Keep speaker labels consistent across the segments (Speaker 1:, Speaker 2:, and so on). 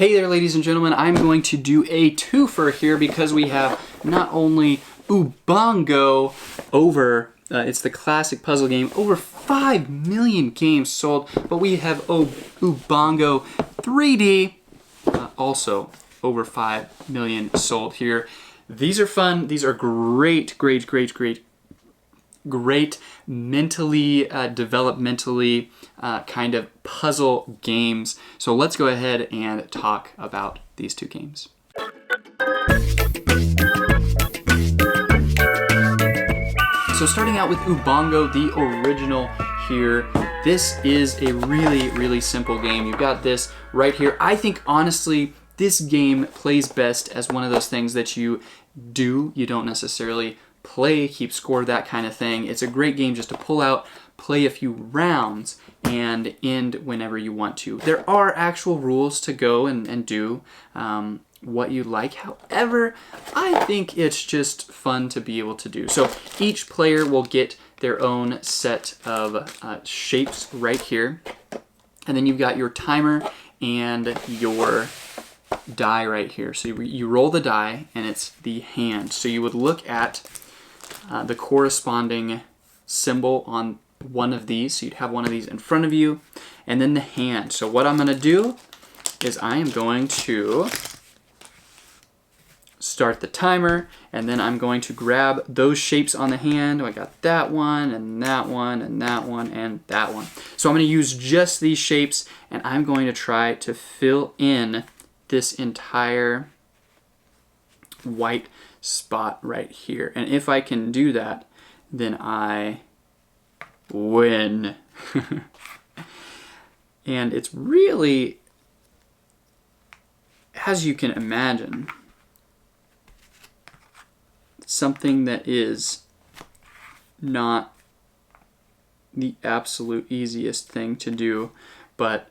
Speaker 1: Hey there, ladies and gentlemen. I'm going to do a twofer here because we have not only Ubongo over, it's the classic puzzle game, over 5 million games sold, but we have Ubongo 3D, also over 5 million sold here. These are fun. These are great mentally, developmentally kind of puzzle games. So let's go ahead and talk about these two games. So starting out with Ubongo, the original here. This is a really simple game. You've got this right here. I think honestly, this game plays best as one of those things that you don't necessarily play, keep score, that kind of thing. It's a great game just to pull out, play a few rounds, and end whenever you want to. There are actual rules to go and do what you like. However, I think it's just fun to be able to do. So each player will get their own set of shapes right here. And then you've got your timer and your die right here. So you roll the die and it's the hand. So you would look at the corresponding symbol on one of these. So you'd have one of these in front of you, and then the hand. So what I'm going to do is I am going to start the timer, and then I'm going to grab those shapes on the hand. I got that one, and that one, and that one, and that one. So I'm going to use just these shapes, and I'm going to try to fill in this entire white spot right here. And if I can do that, then I win. And it's really, as you can imagine, something that is not the absolute easiest thing to do, but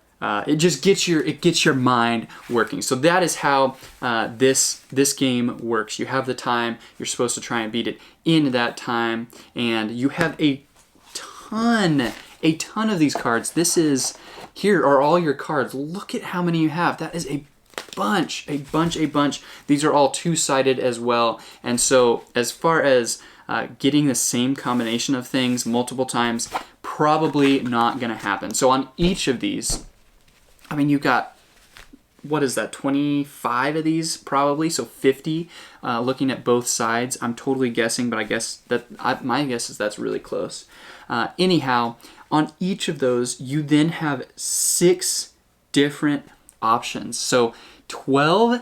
Speaker 1: it just gets your mind working. So that is how this game works. You have the time. You're supposed to try and beat it in that time, and you have a ton of these cards. Here are all your cards. Look at how many you have. That is a bunch. These are all two-sided as well. And so as far as getting the same combination of things multiple times, probably not going to happen. So on each of these, I mean, you've got, what is that, 25 of these probably, so 50 looking at both sides. I'm totally guessing, but I guess that my guess is that's really close. Anyhow, on each of those, you then have 6 different options. So 12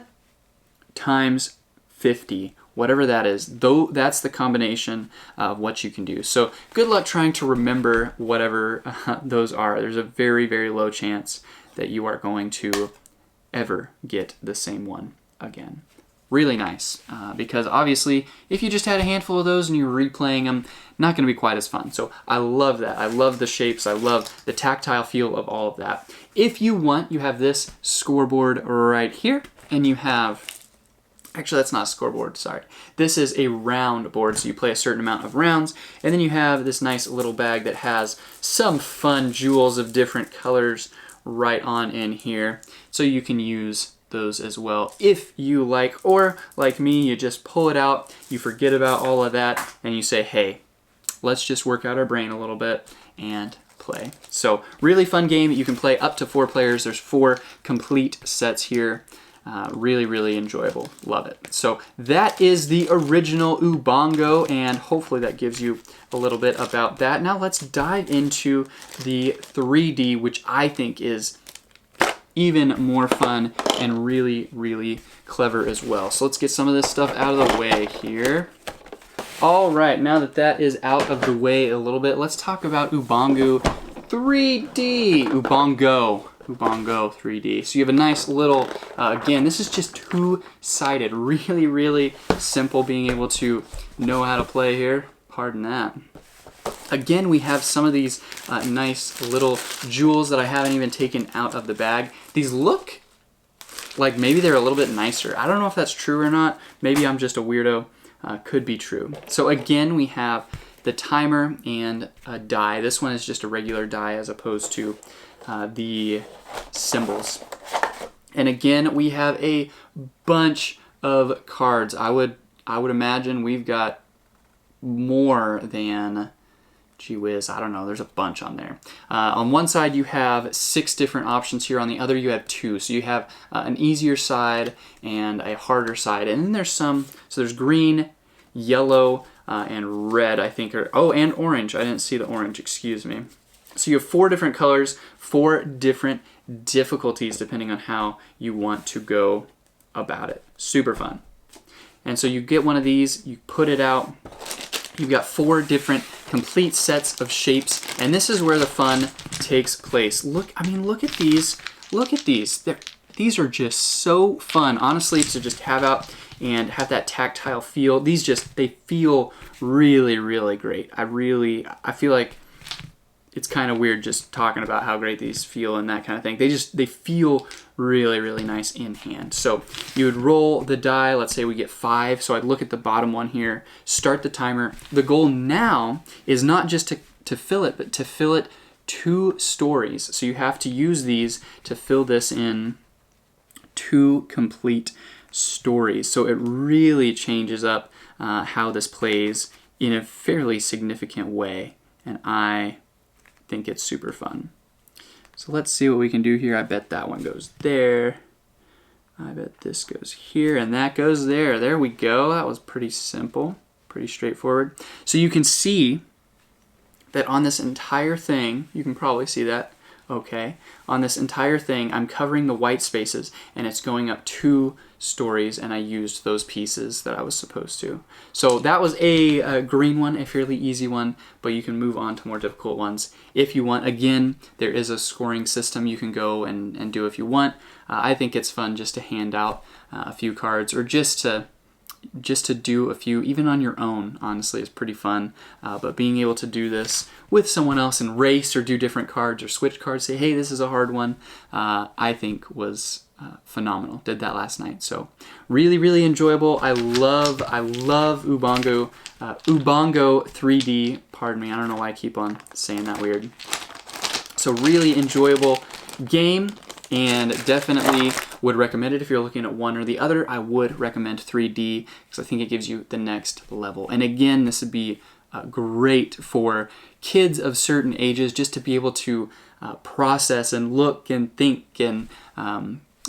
Speaker 1: times 50, whatever that is, though, that's the combination of what you can do. So good luck trying to remember whatever those are. There's a very low chance that you are going to ever get the same one again. Really nice, because obviously if you just had a handful of those and you were replaying them, not going to be quite as fun. So I love that. I love the shapes. I love the tactile feel of all of that. If you want, you have this scoreboard right here, and you have, actually that's not a scoreboard, sorry. This is a round board, so you play a certain amount of rounds, and then you have this nice little bag that has some fun jewels of different colors right on in here, so you can use those as well if you like, or like me, you just pull it out, you forget about all of that, and you say, hey, let's just work out our brain a little bit and play. So really fun game. You can play up to 4 players. There's 4 complete sets here. Really enjoyable. Love it. So that is the original Ubongo, and hopefully that gives you a little bit about that. Now let's dive into the 3D, which I think is even more fun and really clever as well. So let's get some of this stuff out of the way here. All right, now that that is out of the way a little bit, let's talk about Ubongo 3D. Ubongo 3D. So you have a nice little, again, this is just two-sided, really simple being able to know how to play here. Pardon that. Again, we have some of these nice little jewels that I haven't even taken out of the bag. These look like maybe they're a little bit nicer. I don't know if that's true or not. Maybe I'm just a weirdo. Could be true. So again, we have the timer and a die. This one is just a regular die as opposed to the symbols. And again, we have a bunch of cards. I would imagine we've got more than, gee whiz, I don't know, there's a bunch on there. On one side you have 6 different options here, on the other you have 2. So you have an easier side and a harder side. And then there's so there's green, yellow, and red, I think, and orange. I didn't see the orange, excuse me. So you have 4 different colors, 4 different difficulties depending on how you want to go about it. Super fun. And so you get one of these, you put it out, you've got 4 different complete sets of shapes, and this is where the fun takes place. Look at these. Look at these. These are just so fun, honestly, to just have out and have that tactile feel. They feel really, really great. I feel like it's kind of weird just talking about how great these feel and that kind of thing. They feel really, really nice in hand. So you would roll the die. Let's say we get 5. So I'd look at the bottom one here, start the timer. The goal now is not just to fill it, but to fill it 2 stories. So you have to use these to fill this in 2 complete stories. So it really changes up how this plays in a fairly significant way. And I think it's super fun. So let's see what we can do here. I bet that one goes there. I bet this goes here and that goes there. There we go. That was pretty simple, pretty straightforward. So you can see that on this entire thing, you can probably see that, okay. On this entire thing, I'm covering the white spaces and it's going up 2 stories, and I used those pieces that I was supposed to. So that was a green one, a fairly easy one, but you can move on to more difficult ones if you want. Again, there is a scoring system you can go and do if you want. I think it's fun just to hand out a few cards, or just to do a few, even on your own, honestly, is pretty fun. But being able to do this with someone else and race or do different cards or switch cards, say, hey, this is a hard one, I think was phenomenal. Did that last night. So really, really enjoyable. I love Ubongo. Ubongo 3D, pardon me, I don't know why I keep on saying that weird. So really enjoyable game, and definitely would recommend it if you're looking at one or the other. I would recommend 3D because I think it gives you the next level. And again, this would be great for kids of certain ages, just to be able to process and look and think and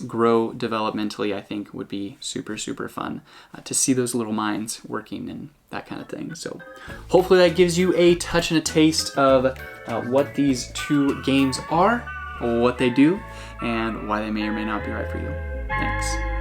Speaker 1: grow developmentally. I think would be super, super fun to see those little minds working and that kind of thing. So hopefully that gives you a touch and a taste of what these 2 games are, what they do, and why they may or may not be right for you. Thanks.